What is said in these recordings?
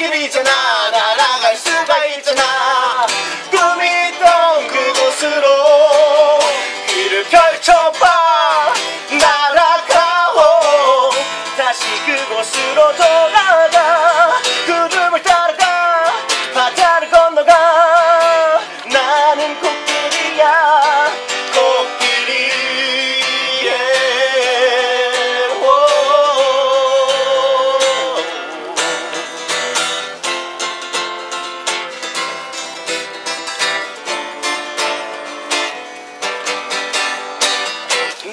코끼리잖아. 날아갈 수가 있잖아. 꿈이 있던 그곳으로 귀를 펼쳐봐. 날아가오. 다시 그곳으로 돌아가. 구름을 따라가. 바다를 건너가. 나는 코끼리야. 코끼리.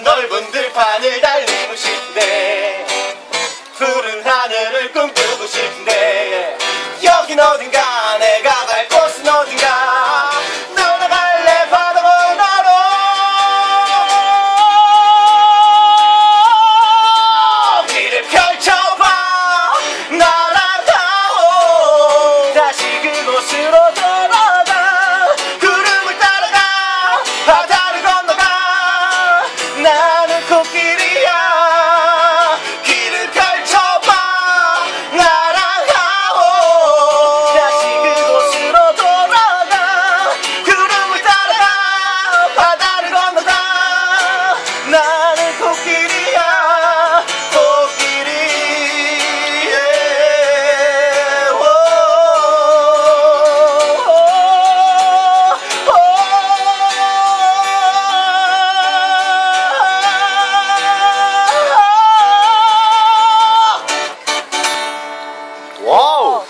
넓은 들판을 달리고 싶네. 푸른 하늘을 꿈꾸고 싶네. 여긴 어딘가. 내가 갈 곳은 어딘가. 너나 갈래 바다 건너로. 길을 펼쳐봐. 날아가오. 다시 그곳으로 돌아가. 구름을 따라가. 바다를 건너가. 나는 코끼리야. 길을 펼쳐봐. 날아가오. 다시 그곳으로 돌아가. 구름을 따라가. 바다를 건너가. 나는 코끼리야. 코끼리. 와우.